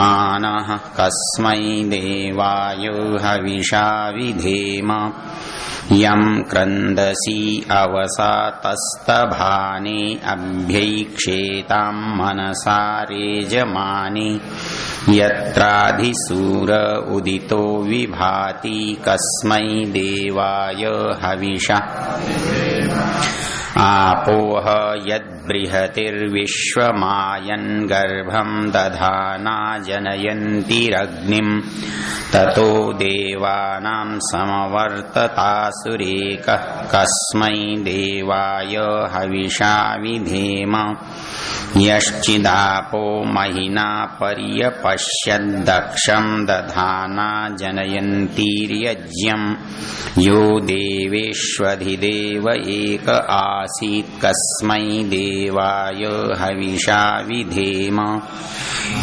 यजमानः कस्मै देवाय हविषा विधेम यं क्रन्दसी अवसातस्तभाने अभ्यैक्षेतां मनसा रेजमाने यत्राधिसूर उदितो विभाति कस्मै देवाय हविषा आपोह यद्बृहतिर्विश्वमायन् गर्भं दधाना जनयन्तिरग्निं ततो देवानां समवर्ततासुरेकः कस्मै देवाय हविषा विधेम यश्चिदापो महिना पर्यपश्यद्दक्षं दधाना जनयन्तिर्यज्ञं यो देवेष्वधिदेव एक आसीत् कस्मै देवाय हविषा विधेम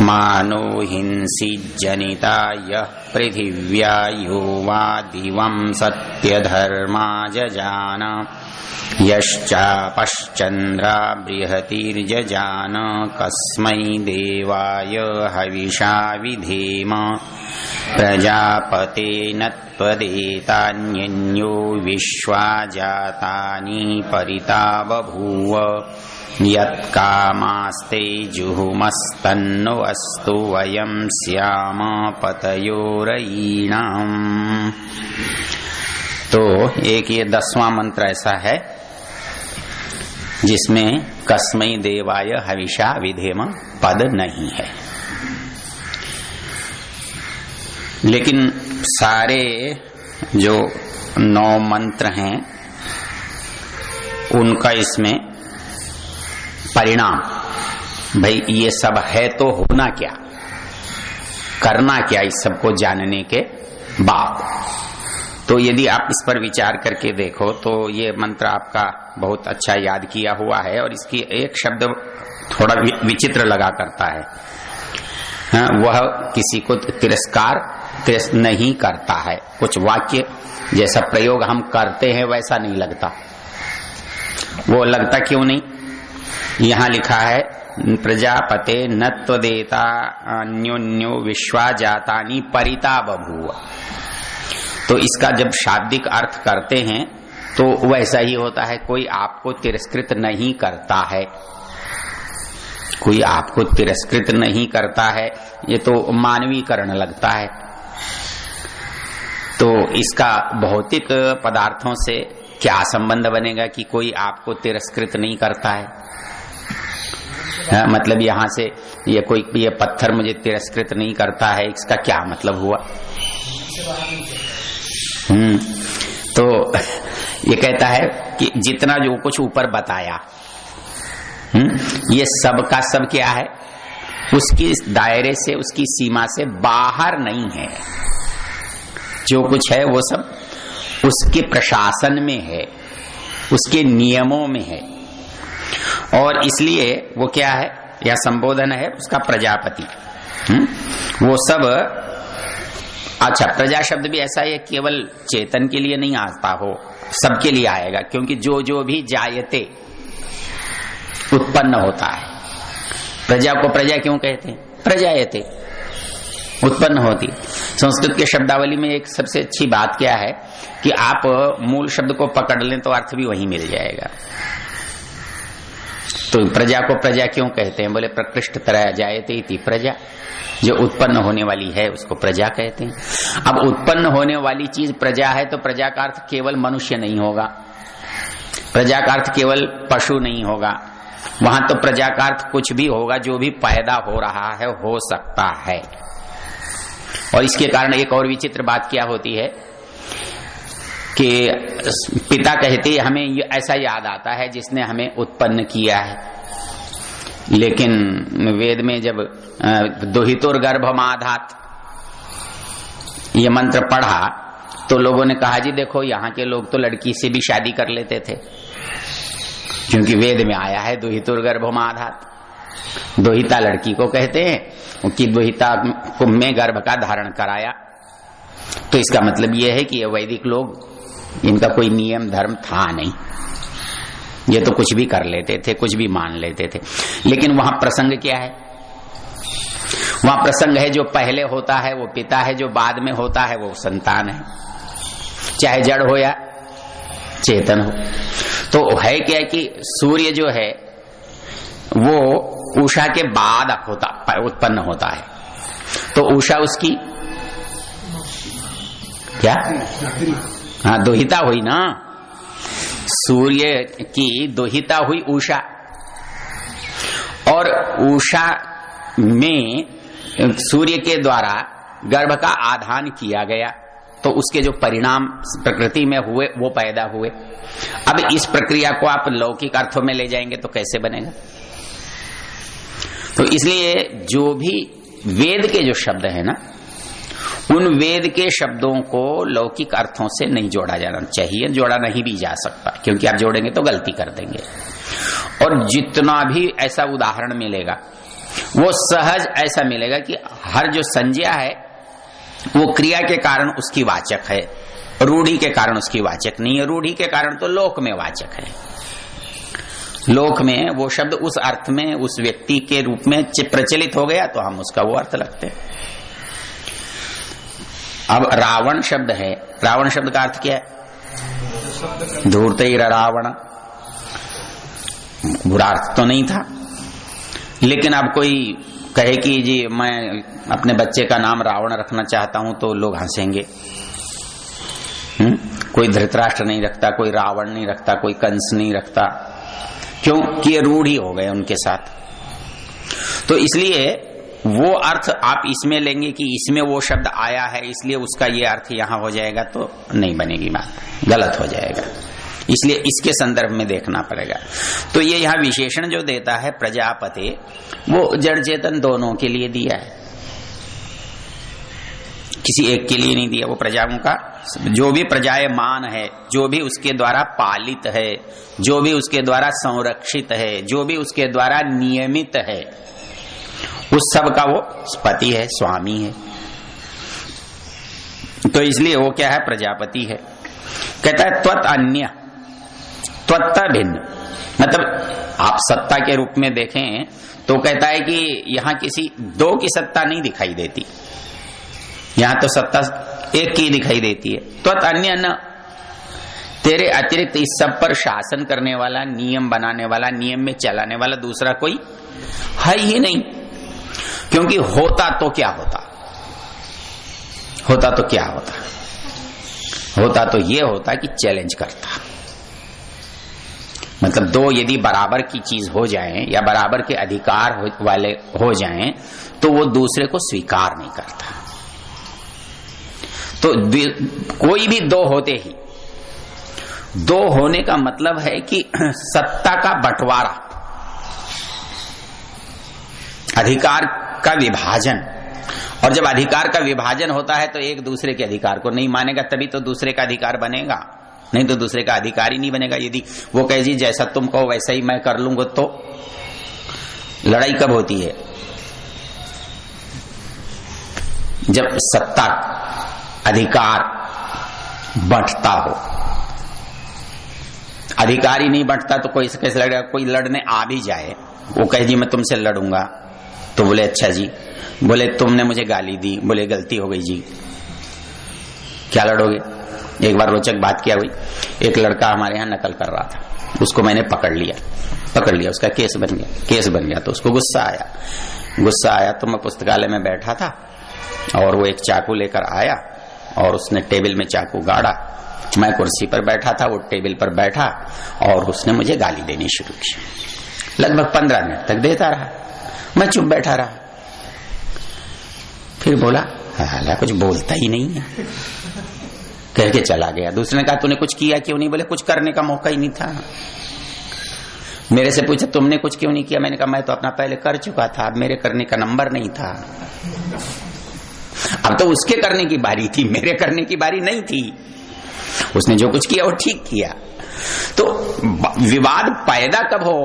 मानो हिंसि जनिता यः पृथिव्या यो वा दिवं सत्यधर्मा जजान यश्चापश्चन्द्रा बृहतिर्जजान कस्मै देवाय हविषा विधेम प्रजापतेन त्वदेतान्यन्यो विश्वा जातानि परिता बभूव यत्कामास्ते जुहुमस्तन्नो अस्तु वयं स्याम पतयोरयीणाम्। तो एक ये 10वां मंत्र ऐसा है जिसमें कस्मै देवाय हविषा विधेम पद नहीं है, लेकिन सारे जो 9 मंत्र हैं उनका इसमें परिणाम, भाई ये सब है तो होना क्या, करना क्या इस सबको जानने के बाद। तो यदि आप इस पर विचार करके देखो तो ये मंत्र आपका बहुत अच्छा याद किया हुआ है और इसकी एक शब्द थोड़ा विचित्र लगा करता है। वह किसी को तिरस्कार नहीं करता है, कुछ वाक्य जैसा प्रयोग हम करते हैं वैसा नहीं लगता। वो लगता क्यों नहीं? यहाँ लिखा है प्रजापते न त्वदेता अन्योन्यो विश्वा जातानि परिता बभूव। तो इसका जब शाब्दिक अर्थ करते हैं तो वैसा ही होता है, कोई आपको तिरस्कृत नहीं करता है, कोई आपको तिरस्कृत नहीं करता है, ये तो मानवीकरण लगता है। तो इसका भौतिक पदार्थों से क्या संबंध बनेगा कि कोई आपको तिरस्कृत नहीं करता है? मतलब यहां से ये कोई ये पत्थर मुझे तिरस्कृत नहीं करता है, इसका क्या मतलब हुआ? तो ये कहता है कि जितना जो कुछ ऊपर बताया ये सब का सब क्या है, उसकी दायरे से, उसकी सीमा से बाहर नहीं है। जो कुछ है वो सब उसके प्रशासन में है, उसके नियमों में है, और इसलिए वो क्या है, यह संबोधन है उसका प्रजापति। वो सब अच्छा, प्रजा शब्द भी ऐसा है, केवल चेतन के लिए नहीं आता हो, सबके लिए आएगा, क्योंकि जो जो भी जायते उत्पन्न होता है। प्रजा को प्रजा क्यों कहते हैं? प्रजायते, उत्पन्न होती। संस्कृत के शब्दावली में एक सबसे अच्छी बात क्या है कि आप मूल शब्द को पकड़ लें तो अर्थ भी वहीं मिल जाएगा। तो प्रजा को प्रजा क्यों कहते हैं? बोले प्रकृष्ट तरह जायते इति प्रजा, जो उत्पन्न होने वाली है उसको प्रजा कहते हैं। अब उत्पन्न होने वाली चीज प्रजा है तो प्रजा का अर्थ केवल मनुष्य नहीं होगा, प्रजा का अर्थ केवल पशु नहीं होगा, वहां तो प्रजा का अर्थ कुछ भी होगा जो भी पैदा हो रहा है, हो सकता है। और इसके कारण एक और विचित्र बात क्या होती है कि पिता कहते हमें ऐसा याद आता है जिसने हमें उत्पन्न किया है, लेकिन वेद में जब दुहितुर गर्भमाधात ये मंत्र पढ़ा तो लोगों ने कहा जी देखो यहाँ के लोग तो लड़की से भी शादी कर लेते थे, क्योंकि वेद में आया है दुहितुर गर्भमाधात। दुहिता लड़की को कहते हैं कि दुहिता को में गर्भ का धारण कराया। तो इसका मतलब यह है कि ये वैदिक लोग, इनका कोई नियम धर्म था नहीं, ये तो कुछ भी कर लेते थे, कुछ भी मान लेते थे। लेकिन वहां प्रसंग क्या है? वहां प्रसंग है, जो पहले होता है वो पिता है, जो बाद में होता है वो संतान है, चाहे जड़ हो या चेतन हो। तो है क्या कि सूर्य जो है वो उषा के बाद उत्पन्न होता है, तो उषा उसकी क्या, हाँ दोहिता हुई ना, सूर्य की दोहिता हुई उषा, और उषा में सूर्य के द्वारा गर्भ का आधान किया गया, तो उसके जो परिणाम प्रकृति में हुए वो पैदा हुए। अब इस प्रक्रिया को आप लौकिक अर्थों में ले जाएंगे तो कैसे बनेगा? तो इसलिए जो भी वेद के जो शब्द है ना, उन वेद के शब्दों को लौकिक अर्थों से नहीं जोड़ा जाना चाहिए, जोड़ा नहीं भी जा सकता, क्योंकि आप जोड़ेंगे तो गलती कर देंगे। और जितना भी ऐसा उदाहरण मिलेगा वो सहज ऐसा मिलेगा कि हर जो संज्ञा है वो क्रिया के कारण उसकी वाचक है, रूढ़ी के कारण उसकी वाचक नहीं है। रूढ़ी के कारण तो लोक में वाचक है, लोक में वो शब्द उस अर्थ में उस व्यक्ति के रूप में प्रचलित हो गया तो हम उसका वो अर्थ लगते हैं। अब रावण शब्द है, रावण शब्द का अर्थ क्या है? धूर्तैर रावण, बुरा अर्थ तो नहीं था, लेकिन अब कोई कहे कि जी मैं अपने बच्चे का नाम रावण रखना चाहता हूं तो लोग हंसेंगे। कोई धृतराष्ट्र नहीं रखता, कोई रावण नहीं रखता, कोई कंस नहीं रखता, क्यों कि ये रूढ़ी हो गए उनके साथ। तो इसलिए वो अर्थ आप इसमें लेंगे कि इसमें वो शब्द आया है इसलिए उसका ये अर्थ यहां हो जाएगा, तो नहीं बनेगी बात, गलत हो जाएगा। इसलिए इसके संदर्भ में देखना पड़ेगा। तो ये यहाँ विशेषण जो देता है प्रजापते, वो जड़ चेतन दोनों के लिए दिया है, किसी एक के लिए नहीं दिया। वो प्रजाओं का जो भी प्रजायमान है, जो भी उसके द्वारा पालित है, जो भी उसके द्वारा संरक्षित है, जो भी उसके द्वारा नियमित है, उस सब का वो पति है, स्वामी है। तो इसलिए वो क्या है? प्रजापति है। कहता है त्वत अन्य, त्वत्ता भिन्न, मतलब आप सत्ता के रूप में देखें तो कहता है कि यहां किसी दो की सत्ता नहीं दिखाई देती, यहां तो सत्ता एक की दिखाई देती है। त्वत अन्य न, तेरे अतिरिक्त इस सब पर शासन करने वाला, नियम बनाने वाला, नियम में चलाने वाला दूसरा कोई है ही नहीं। क्योंकि होता तो क्या होता, होता तो क्या होता, होता तो ये होता कि चैलेंज करता। मतलब दो यदि बराबर की चीज हो जाए या बराबर के अधिकार वाले हो जाएं तो वो दूसरे को स्वीकार नहीं करता। तो कोई भी दो होते ही, दो होने का मतलब है कि सत्ता का बंटवारा, अधिकार का विभाजन, और जब अधिकार का विभाजन होता है तो एक दूसरे के अधिकार को नहीं मानेगा, तभी तो दूसरे का अधिकार बनेगा, नहीं तो दूसरे का अधिकार ही नहीं बनेगा। यदि वो कहे जी जैसा तुम कहो वैसा ही मैं कर लूंगा, तो लड़ाई कब होती है? जब सत्ता अधिकार बंटता हो। अधिकार ही नहीं बंटता तो कोई कैसे लड़ेगा? कोई लड़ने आ भी जाए, वो कहे जी मैं तुमसे लड़ूंगा, तो बोले अच्छा जी, बोले तुमने मुझे गाली दी, बोले गलती हो गई जी, क्या लड़ोगे? एक बार रोचक बात क्या हुई, एक लड़का हमारे यहाँ नकल कर रहा था, उसको मैंने पकड़ लिया, उसका केस बन गया। तो उसको गुस्सा आया तो मैं पुस्तकालय में बैठा था और वो एक चाकू लेकर आया और उसने टेबल में चाकू गाड़ा। मैं कुर्सी पर बैठा था, वो टेबल पर बैठा और उसने मुझे गाली देनी शुरू की। लगभग 15 मिनट तक देता रहा, मैं चुप बैठा रहा। फिर बोला हालांकि कुछ बोलता ही नहीं है, कह के चला गया। दूसरे ने कहा तूने कुछ किया क्यों नहीं? बोले कुछ करने का मौका ही नहीं था। मेरे से पूछा तुमने कुछ क्यों नहीं किया? मैंने कहा मैं तो अपना पहले कर चुका था, अब मेरे करने का नंबर नहीं था। अब तो उसके करने की बारी थी, मेरे करने की बारी नहीं थी। उसने जो कुछ किया वो ठीक किया। तो विवाद पैदा कब हो?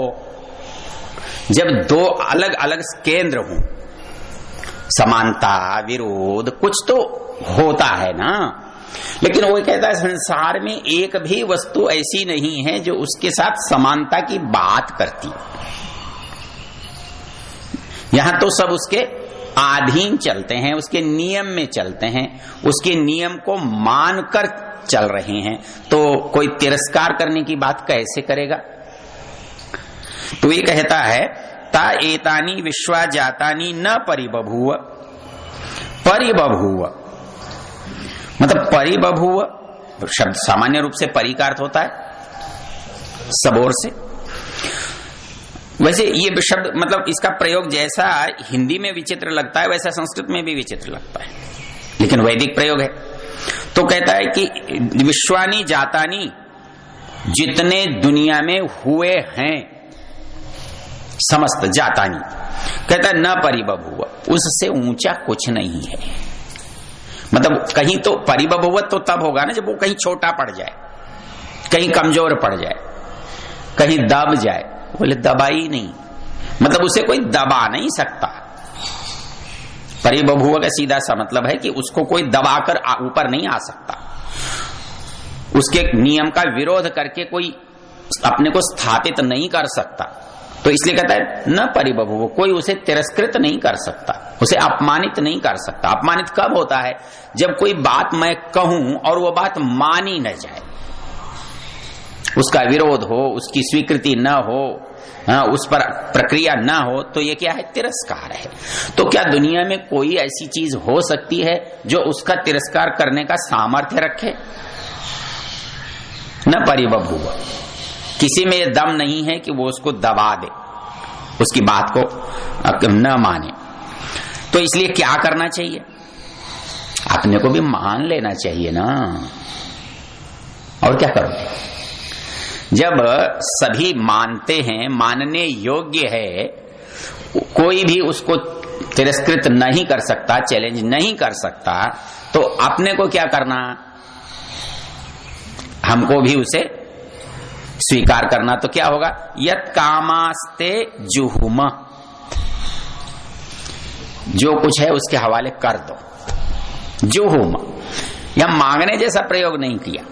जब दो अलग अलग केंद्र हों, समानता विरोध कुछ तो होता है ना। लेकिन वो कहता है संसार में एक भी वस्तु ऐसी नहीं है जो उसके साथ समानता की बात करती है। यहां तो सब उसके अधीन चलते हैं, उसके नियम में चलते हैं, उसके नियम को मानकर चल रहे हैं, तो कोई तिरस्कार करने की बात कैसे करेगा? तो ये कहता है ता एतानी विश्वा जातानी न परिबभूव। परिबभूव मतलब परिबभूव शब्द सामान्य रूप से परि का अर्थ होता है सबोर से। वैसे ये शब्द मतलब इसका प्रयोग जैसा हिंदी में विचित्र लगता है वैसा संस्कृत में भी विचित्र लगता है, लेकिन वैदिक प्रयोग है। तो कहता है कि विश्वानी जातानी, जितने दुनिया में हुए हैं समस्त जातानी, कहता है न परिबभूव, उससे ऊंचा कुछ नहीं है। मतलब कहीं तो परिबभूव तो तब होगा ना जब वो कहीं छोटा पड़ जाए, कहीं कमजोर पड़ जाए, कहीं दब जाए। बोले दबा ही नहीं, मतलब उसे कोई दबा नहीं सकता। परिबभूव का सीधा सा मतलब है कि उसको कोई दबाकर ऊपर नहीं आ सकता, उसके नियम का विरोध करके कोई अपने को स्थापित नहीं कर सकता। तो इसलिए कहता है न परिबभूव, कोई उसे तिरस्कृत नहीं कर सकता, उसे अपमानित नहीं कर सकता। अपमानित कब होता है? जब कोई बात मैं कहूं और वो बात मानी न जाए, उसका विरोध हो, उसकी स्वीकृति न हो, उस पर प्रक्रिया न हो, तो ये क्या है? तिरस्कार है। तो क्या दुनिया में कोई ऐसी चीज हो सकती है जो उसका तिरस्कार करने का सामर्थ्य रखे? न परिबभूव, किसी में ये दम नहीं है कि वो उसको दबा दे, उसकी बात को न माने। तो इसलिए क्या करना चाहिए? अपने को भी मान लेना चाहिए ना, और क्या करोगे? जब सभी मानते हैं, मानने योग्य है, कोई भी उसको तिरस्कृत नहीं कर सकता, चैलेंज नहीं कर सकता, तो अपने को क्या करना? हमको भी उसे स्वीकार करना। तो क्या होगा? यत् कामास्ते जुहुम, जो कुछ है उसके हवाले कर दो। जुहुम या मांगने जैसा प्रयोग नहीं किया।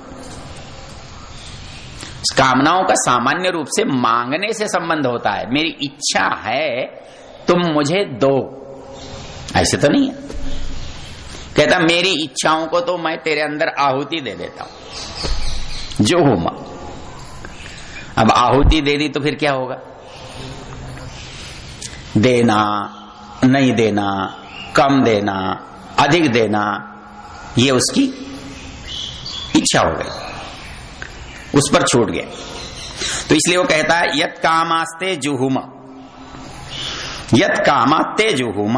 कामनाओं का सामान्य रूप से मांगने से संबंध होता है। मेरी इच्छा है तुम मुझे दो, ऐसे तो नहीं है। कहता मेरी इच्छाओं को तो मैं तेरे अंदर आहुति दे देता हूं, जो हूं। अब आहुति दे दी तो फिर क्या होगा? देना, नहीं देना, कम देना, अधिक देना, ये उसकी इच्छा हो गई, उस पर छूट गया। तो इसलिए वो कहता है यत् कामास्ते जुहुम, यत् कामास्ते जुहुम,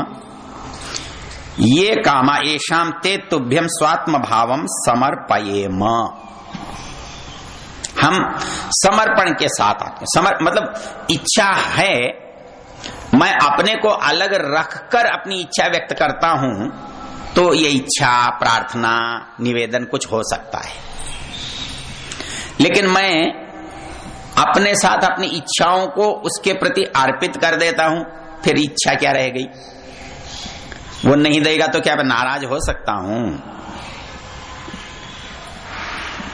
ये कामा येषां ते तुभ्यम स्वात्म भावम समर्पयेम। हम समर्पण के साथ आते हैं। मतलब इच्छा है, मैं अपने को अलग रखकर अपनी इच्छा व्यक्त करता हूं, तो ये इच्छा, प्रार्थना, निवेदन कुछ हो सकता है। लेकिन मैं अपने साथ अपनी इच्छाओं को उसके प्रति अर्पित कर देता हूं, फिर इच्छा क्या रह गई? वो नहीं देगा तो क्या मैं नाराज हो सकता हूं?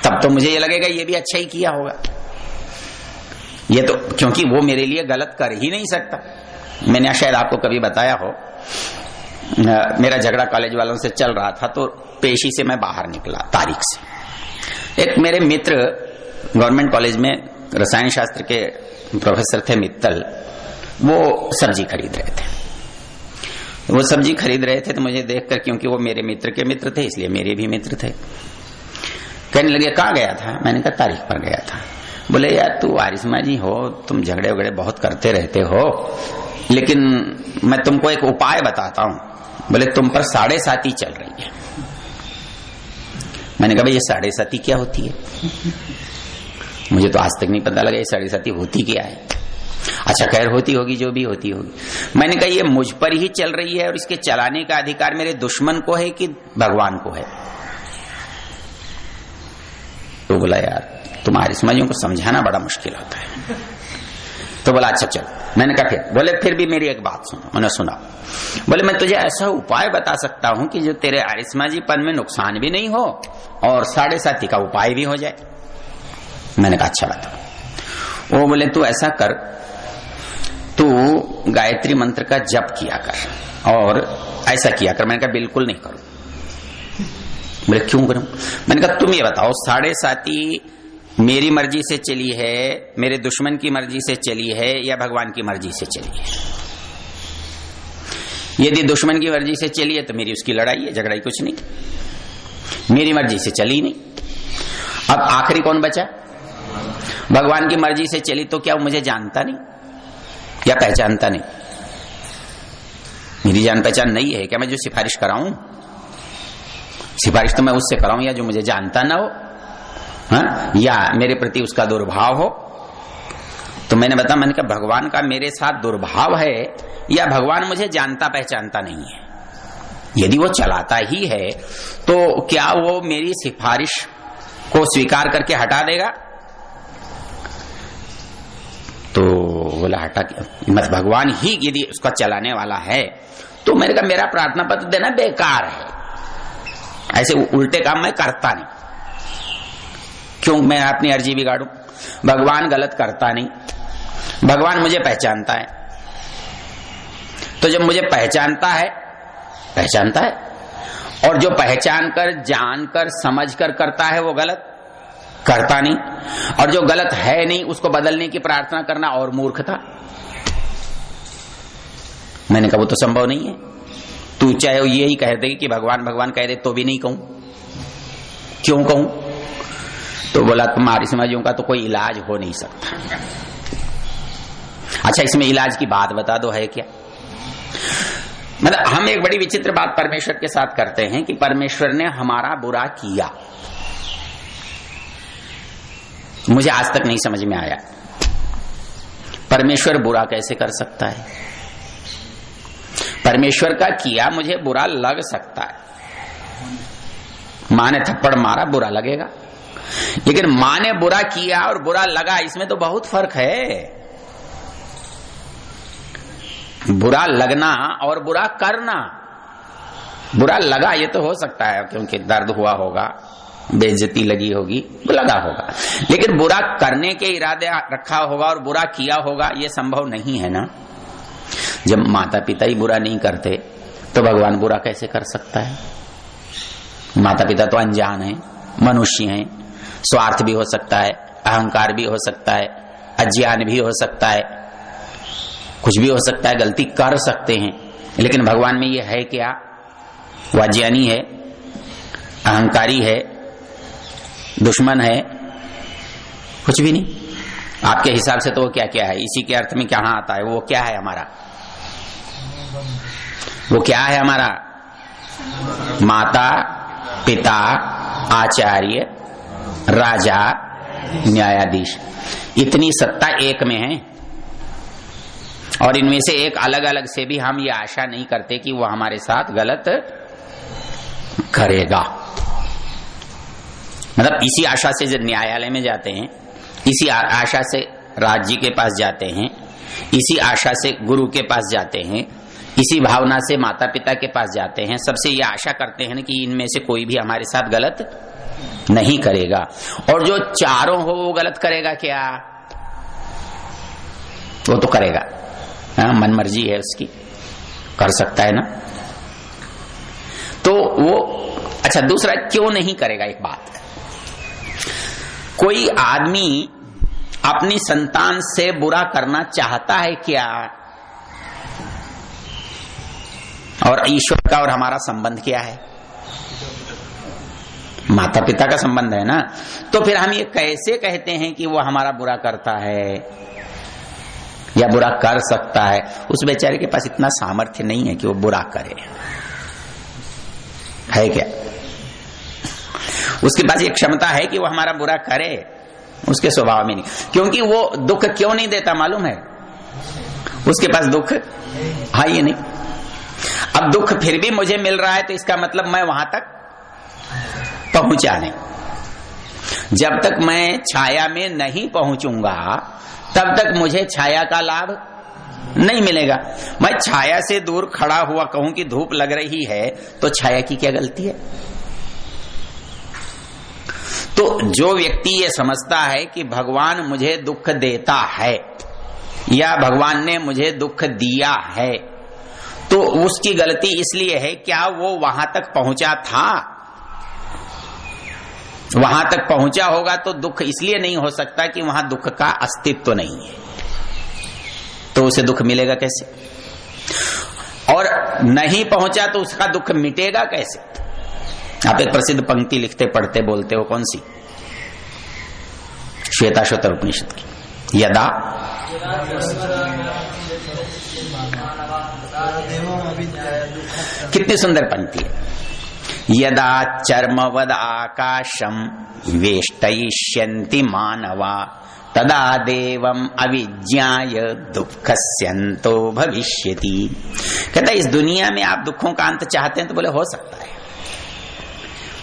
तब तो मुझे ये लगेगा ये भी अच्छा ही किया होगा, ये तो, क्योंकि वो मेरे लिए गलत कर ही नहीं सकता। मैंने शायद आपको कभी बताया हो, मेरा झगड़ा कॉलेज वालों से चल रहा था, तो पेशी से मैं बाहर निकला तारीख से। एक मेरे मित्र गवर्नमेंट कॉलेज में रसायन शास्त्र के प्रोफेसर थे मित्तल, वो सब्जी खरीद रहे थे। वो सब्जी खरीद रहे थे तो मुझे देखकर, क्योंकि वो मेरे मित्र के मित्र थे इसलिए मेरे भी मित्र थे, कहने लगे कहाँ गया था? मैंने कहा तारीख पर गया था। बोले यार तू आरिस्मा जी हो, तुम झगड़े वगड़े बहुत करते रहते हो, लेकिन मैं तुमको एक उपाय बताता हूं। बोले तुम पर 7.5 चल रही है। मैंने कहा भाई ये 7.5 क्या होती है? मुझे तो आज तक नहीं पता लगा ये 7.5 होती क्या है। अच्छा खैर होती होगी, जो भी होती होगी। मैंने कहा ये मुझ पर ही चल रही है और इसके चलाने का अधिकार मेरे दुश्मन को है कि भगवान को है? तो बोला यार तुम्हारे समझों को समझाना बड़ा मुश्किल होता है। तो बोला अच्छा चल। मैंने कहा फिर? बोले फिर भी मेरी एक बात सुनो। मैंने सुना। बोले मैं तुझे ऐसा उपाय बता सकता हूं कि जो तेरे आरिस्माजीपन में नुकसान भी नहीं हो और 7.5 का उपाय भी हो जाए। मैंने कहा अच्छा बता। वो बोले तू ऐसा कर, तू गायत्री मंत्र का जप किया कर। और ऐसा किया कर। मैंने कहा बिल्कुल नहीं करूं। बोले क्यों करूं? मैंने कहा तुम ये बताओ, 7.5 मेरी मर्जी से चली है, मेरे दुश्मन की मर्जी से चली है, या भगवान की मर्जी से चली है? यदि दुश्मन की मर्जी से चली है तो मेरी उसकी लड़ाई है, झगड़ाई कुछ नहीं। मेरी मर्जी से चली नहीं। अब आखिरी कौन बचा? भगवान की मर्जी से चली तो क्या वो मुझे जानता नहीं या पहचानता नहीं? मेरी जान पहचान नहीं है क्या? मैं जो सिफारिश कराऊं, सिफारिश तो मैं उससे कराऊं या जो मुझे जानता ना हो, हाँ? या मेरे प्रति उसका दुर्भाव हो। तो मैंने कहा भगवान का मेरे साथ दुर्भाव है या भगवान मुझे जानता पहचानता नहीं है? यदि वो चलाता ही है तो क्या वो मेरी सिफारिश को स्वीकार करके हटा देगा? तो बोला हटा, मत भगवान ही यदि उसका चलाने वाला है तो मैंने कहा मेरा प्रार्थना पत्र देना बेकार है। ऐसे उल्टे काम मैं करता नहीं। क्यों मैं अपनी अर्जी बिगाड़ू? भगवान गलत करता नहीं, भगवान मुझे पहचानता है। तो जब मुझे पहचानता है और जो पहचान कर, जानकर, समझकर करता है वो गलत करता नहीं, और जो गलत है नहीं उसको बदलने की प्रार्थना करना और मूर्खता। मैंने कहा वो तो संभव नहीं है। तू चाहे यही कह दे कि भगवान भगवान कह दे तो भी नहीं कहूं। क्यों कहूं? तो बोला तुम्हारी समझों का तो कोई इलाज हो नहीं सकता। अच्छा इसमें इलाज की बात बता दो, है क्या? मतलब हम एक बड़ी विचित्र बात परमेश्वर के साथ करते हैं कि परमेश्वर ने हमारा बुरा किया। मुझे आज तक नहीं समझ में आया परमेश्वर बुरा कैसे कर सकता है। परमेश्वर का किया मुझे बुरा लग सकता है। मां ने थप्पड़ मारा, बुरा लगेगा, लेकिन मां ने बुरा किया और बुरा लगा, इसमें तो बहुत फर्क है। बुरा लगना और बुरा करना। बुरा लगा ये तो हो सकता है क्योंकि दर्द हुआ होगा, बेइज्जती लगी होगी, लगा होगा, लेकिन बुरा करने के इरादे रखा होगा और बुरा किया होगा ये संभव नहीं है ना। जब माता पिता ही बुरा नहीं करते तो भगवान बुरा कैसे कर सकता है? माता पिता तो अनजान हैं, मनुष्य हैं, स्वार्थ भी हो सकता है, अहंकार भी हो सकता है, अज्ञान भी हो सकता है, कुछ भी हो सकता है, गलती कर सकते हैं। लेकिन भगवान में ये है क्या? वो अज्ञानी है, अहंकारी है, दुश्मन है? कुछ भी नहीं। आपके हिसाब से तो वो क्या क्या है? इसी के अर्थ में क्या आता है? वो क्या है हमारा? वो क्या है हमारा? माता पिता, आचार्य, राजा, न्यायाधीश। इतनी सत्ता एक में है और इनमें से एक अलग अलग से भी हम ये आशा नहीं करते कि वो हमारे साथ गलत करेगा। मतलब इसी आशा से जब न्यायालय में जाते हैं, इसी आशा से राज्य के पास जाते हैं, इसी आशा से गुरु के पास जाते हैं, इसी भावना से माता पिता के पास जाते हैं। सबसे ये आशा करते हैं कि इनमें से कोई भी हमारे साथ गलत नहीं करेगा। और जो चारों हो वो गलत करेगा क्या? वो तो करेगा, हाँ, मन मर्जी है उसकी, कर सकता है ना। तो वो अच्छा, दूसरा क्यों नहीं करेगा? एक बात, कोई आदमी अपनी संतान से बुरा करना चाहता है क्या? और ईश्वर का और हमारा संबंध क्या है? माता पिता का संबंध है ना। तो फिर हम ये कैसे कहते हैं कि वो हमारा बुरा करता है या बुरा कर सकता है? उस बेचारे के पास इतना सामर्थ्य नहीं है कि वो बुरा करे, है क्या? उसके पास ये क्षमता है कि वो हमारा बुरा करे, उसके स्वभाव में नहीं। क्योंकि वो दुख क्यों नहीं देता मालूम है? उसके पास दुख है ही नहीं। अब दुख फिर भी मुझे मिल रहा है तो इसका मतलब मैं वहां तक पहुंचा नहीं। जब तक मैं छाया में नहीं पहुंचूंगा तब तक मुझे छाया का लाभ नहीं मिलेगा। मैं छाया से दूर खड़ा हुआ कहूं कि धूप लग रही है तो छाया की क्या गलती है? तो जो व्यक्ति ये समझता है कि भगवान मुझे दुख देता है या भगवान ने मुझे दुख दिया है, तो उसकी गलती इसलिए है, क्या वो वहां तक पहुंचा था? वहां तक पहुंचा होगा तो दुख इसलिए नहीं हो सकता कि वहां दुख का अस्तित्व तो नहीं है, तो उसे दुख मिलेगा कैसे? और नहीं पहुंचा तो उसका दुख मिटेगा कैसे? आप एक प्रसिद्ध पंक्ति लिखते पढ़ते बोलते हो, कौन सी? श्वेताश्वतर उपनिषद की, यदा कितनी सुंदर पंक्ति है। यदा चर्मवद आकाशम वेष्टयिष्यन्ति मानवा तदा देवम अविज्ञाय दुःखस्यन्तो भविष्यति। कहता है इस दुनिया में आप दुखों का अंत चाहते हैं तो बोले हो सकता है।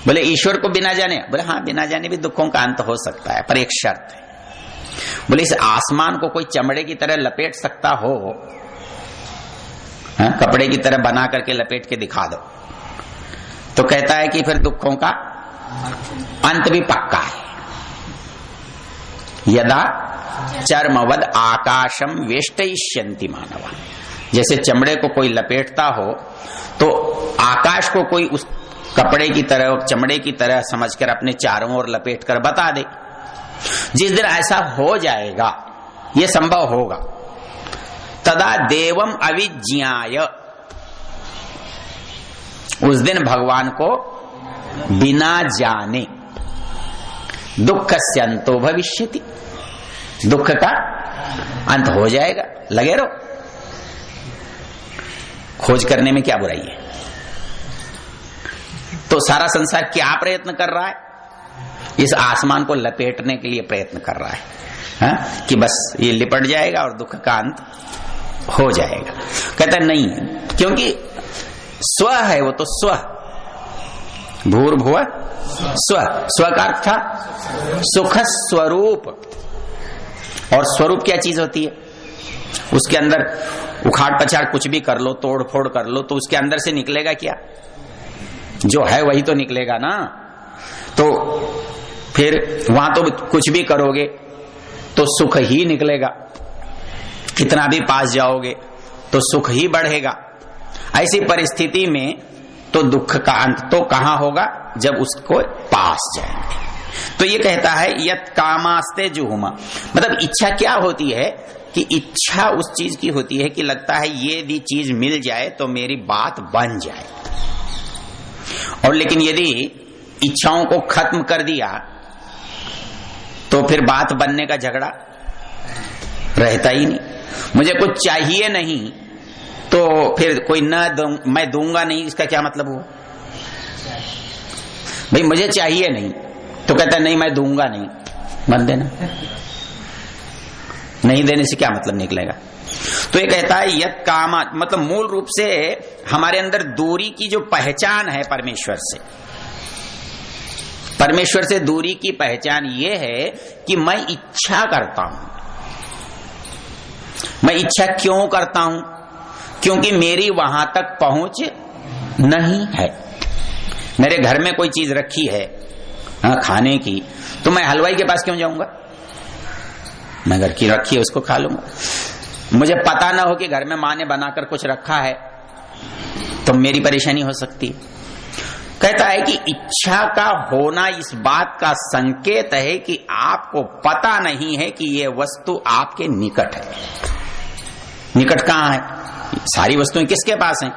बोले ईश्वर को बिना जाने? बोले हाँ, बिना जाने भी दुखों का अंत हो सकता है, पर एक शर्त है। बोले इस आसमान को कोई चमड़े की तरह लपेट सकता हो, हाँ, कपड़े की तरह बना करके लपेट के दिखा दो, तो कहता है कि फिर दुखों का अंत भी पक्का है। यदा चर्मवद आकाशम वेष्टयिष्यन्ति मानवा, जैसे चमड़े को कोई लपेटता हो तो आकाश को कोई उस कपड़े की तरह, चमड़े की तरह समझकर अपने चारों ओर लपेट कर बता दे। जिस दिन ऐसा हो जाएगा, ये संभव होगा, तदा देवम अविज्ञाय, उस दिन भगवान को बिना जाने दुःखस्यन्तो भविष्यति, दुख का अंत हो जाएगा। लगे रहो, खोज करने में क्या बुराई है? तो सारा संसार क्या प्रयत्न कर रहा है? इस आसमान को लपेटने के लिए प्रयत्न कर रहा है, हा? कि बस ये लिपट जाएगा और दुख का अंत हो जाएगा। कहता नहीं, क्योंकि स्व है वो, तो स्व, भूर्भुव स्व, स्व का अर्थ था सुख स्वरूप। और स्वरूप क्या चीज होती है? उसके अंदर उखाड़ पछाड़ कुछ भी कर लो, तोड़ फोड़ कर लो, तो उसके अंदर से निकलेगा क्या? जो है वही तो निकलेगा ना। तो फिर वहां तो कुछ भी करोगे तो सुख ही निकलेगा, कितना भी पास जाओगे तो सुख ही बढ़ेगा। ऐसी परिस्थिति में तो दुख का अंत तो कहां होगा? जब उसको पास जाएंगे। तो ये कहता है यत कामास्ते जुहुमा, मतलब इच्छा क्या होती है? कि इच्छा उस चीज की होती है कि लगता है ये यदि चीज मिल जाए तो मेरी बात बन जाए। और लेकिन यदि इच्छाओं को खत्म कर दिया तो फिर बात बनने का झगड़ा रहता ही नहीं। मुझे कुछ चाहिए नहीं तो फिर कोई मैं दूंगा नहीं, इसका क्या मतलब हुआ? भाई मुझे चाहिए नहीं तो कहता नहीं मैं दूंगा नहीं, मन देना, नहीं देने से क्या मतलब निकलेगा? तो ये कहता है यत कामा, मतलब मूल रूप से हमारे अंदर दूरी की जो पहचान है परमेश्वर से दूरी की पहचान ये है कि मैं इच्छा करता हूं। मैं इच्छा क्यों करता हूं? क्योंकि मेरी वहां तक पहुंच नहीं है। मेरे घर में कोई चीज रखी है खाने की, तो मैं हलवाई के पास क्यों जाऊंगा? मैं घर की रखी है उसको खा लूंगा। मुझे पता ना हो कि घर में माँ ने बनाकर कुछ रखा है तो मेरी परेशानी हो सकती है। कहता है कि इच्छा का होना इस बात का संकेत है कि आपको पता नहीं है कि यह वस्तु आपके निकट है। निकट कहां है? सारी वस्तुएं किसके पास हैं?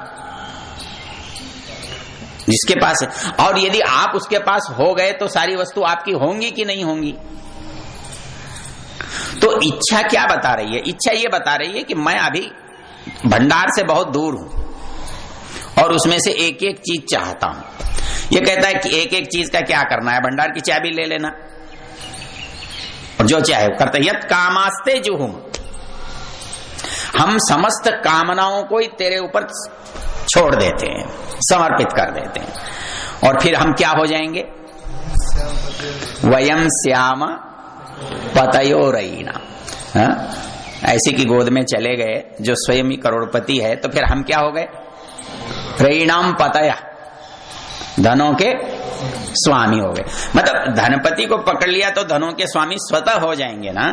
जिसके पास है। और यदि आप उसके पास हो गए तो सारी वस्तु आपकी होंगी कि नहीं होंगी? तो इच्छा क्या बता रही है? इच्छा ये बता रही है कि मैं अभी भंडार से बहुत दूर हूं और उसमें से एक एक चीज चाहता हूं। ये कहता है कि एक एक चीज का क्या करना है? भंडार की चाबी ले लेना और जो चाहे वो करता है। यत कामास्ते जुहुम, हम समस्त कामनाओं को ही तेरे ऊपर छोड़ देते हैं, समर्पित कर देते हैं। और फिर हम क्या हो जाएंगे? वयम श्याम पतयो रईना, ऐसे की गोद में चले गए जो स्वयं ही करोड़पति है, तो फिर हम क्या हो गए? रईणाम पतया, धनों के स्वामी हो गए। मतलब धनपति को पकड़ लिया तो धनों के स्वामी स्वतः हो जाएंगे ना।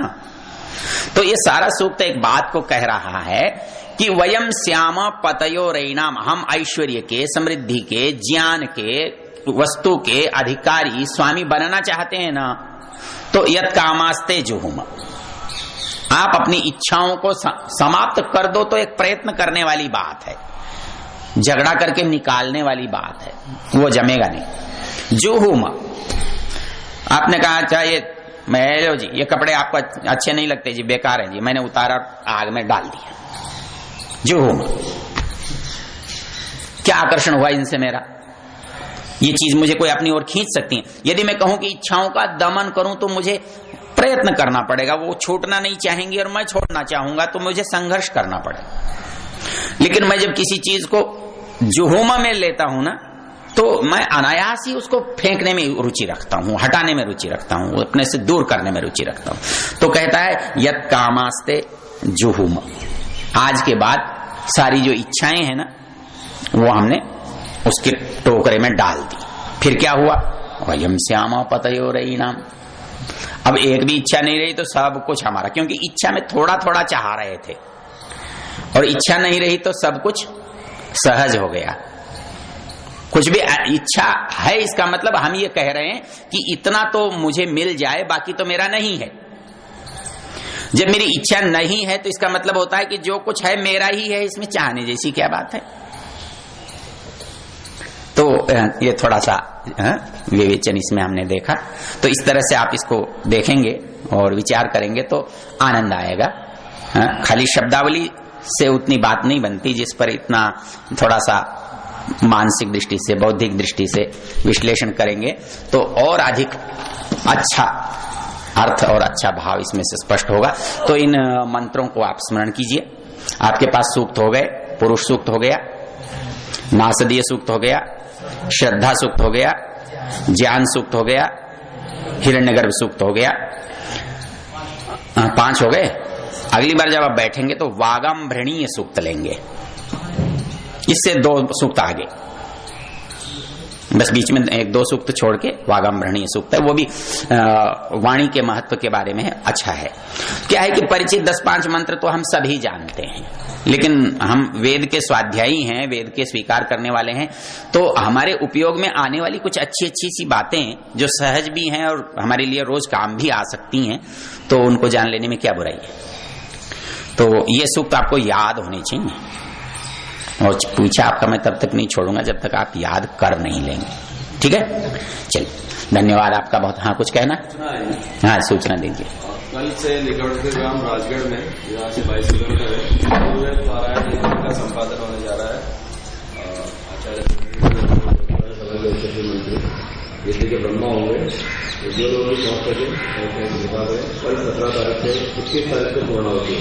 तो ये सारा सूक्त एक बात को कह रहा है कि वयम श्याम पतयो रैणाम, हम ऐश्वर्य के, समृद्धि के, ज्ञान के, वस्तु के अधिकारी स्वामी बनना चाहते हैं ना, तो यत् कामास्ते जुहुम, आप अपनी इच्छाओं को समाप्त कर दो तो एक प्रयत्न करने वाली बात है, झगड़ा करके निकालने वाली बात है, वो जमेगा नहीं। जुहुम, आपने कहा अच्छा ये मैं लो जी, ये कपड़े आपको अच्छे नहीं लगते जी, बेकार है जी, मैंने उतारा आग में डाल दिया। जुहुम, क्या आकर्षण हुआ इनसे मेरा, ये चीज मुझे कोई अपनी ओर खींच सकती है। यदि मैं कहूं कि इच्छाओं का दमन करूं तो मुझे प्रयत्न करना पड़ेगा, वो छूटना नहीं चाहेंगी और मैं छोड़ना चाहूंगा तो मुझे संघर्ष करना पड़ेगा। लेकिन मैं जब किसी चीज को जुहुमा में लेता हूं ना, तो मैं अनायास ही उसको फेंकने में रुचि रखता हूं, हटाने में रुचि रखता हूं, अपने से दूर करने में रुचि रखता हूं। तो कहता है यत् कामास्ते जुहुम, आज के बाद सारी जो इच्छाएं हैं ना वो हमने उसके टोकरे में डाल दी। फिर क्या हुआ, वयम श्यामा पतयो रैणाम, अब एक भी इच्छा नहीं रही तो सब कुछ हमारा, क्योंकि इच्छा में थोड़ा थोड़ा चाह रहे थे और इच्छा नहीं रही तो सब कुछ सहज हो गया। कुछ भी इच्छा है इसका मतलब हम ये कह रहे हैं कि इतना तो मुझे मिल जाए, बाकी तो मेरा नहीं है। जब मेरी इच्छा नहीं है तो इसका मतलब होता है कि जो कुछ है मेरा ही है, इसमें चाहने जैसी क्या बात है। तो ये थोड़ा सा विवेचन इसमें हमने देखा। तो इस तरह से आप इसको देखेंगे और विचार करेंगे तो आनंद आएगा। खाली शब्दावली से उतनी बात नहीं बनती जिस पर इतना थोड़ा सा मानसिक दृष्टि से, बौद्धिक दृष्टि से विश्लेषण करेंगे तो और अधिक अच्छा अर्थ और अच्छा भाव इसमें से स्पष्ट होगा। तो इन मंत्रों को आप स्मरण कीजिए। आपके पास सूक्त हो गए, पुरुष सूक्त हो गया, नासदीय सूक्त हो गया, श्रद्धा सूक्त हो गया, ज्ञान सूक्त हो गया, हिरण्यगर्भ सूक्त हो गया, 5 हो गए। अगली बार जब आप बैठेंगे तो वागम्भृणीय सूक्त लेंगे, इससे 2 सूक्त आगे, बस बीच में 1-2 सूक्त छोड़ के वागम्भृणीय सूक्त है, वो भी वाणी के महत्व के बारे में है, अच्छा है। क्या है कि परिचित 10-5 मंत्र तो हम सभी जानते हैं, लेकिन हम वेद के स्वाध्यायी हैं, वेद के स्वीकार करने वाले हैं, तो हमारे उपयोग में आने वाली कुछ अच्छी अच्छी सी बातें जो सहज भी हैं और हमारे लिए रोज काम भी आ सकती हैं, तो उनको जान लेने में क्या बुराई है। तो ये सूक्त आपको याद होने चाहिए और पूछा आपका मैं तब तक नहीं छोड़ूंगा जब तक आप याद कर नहीं लेंगे। ठीक है, चलिए धन्यवाद आपका बहुत। हाँ, कुछ कहना? हाँ, सूचना दीजिए। कल से निकटवर्ती ग्राम राजगढ़ में, यहाँ से 22 किलोमीटर है, पारायण का संपादन होने जा रहा है। आचार्य मंत्री के ब्रह्मा होंगे, जो लोग भी पहुंच सके कल 17 तारीख से 21 तारीख को पूर्ण होगी।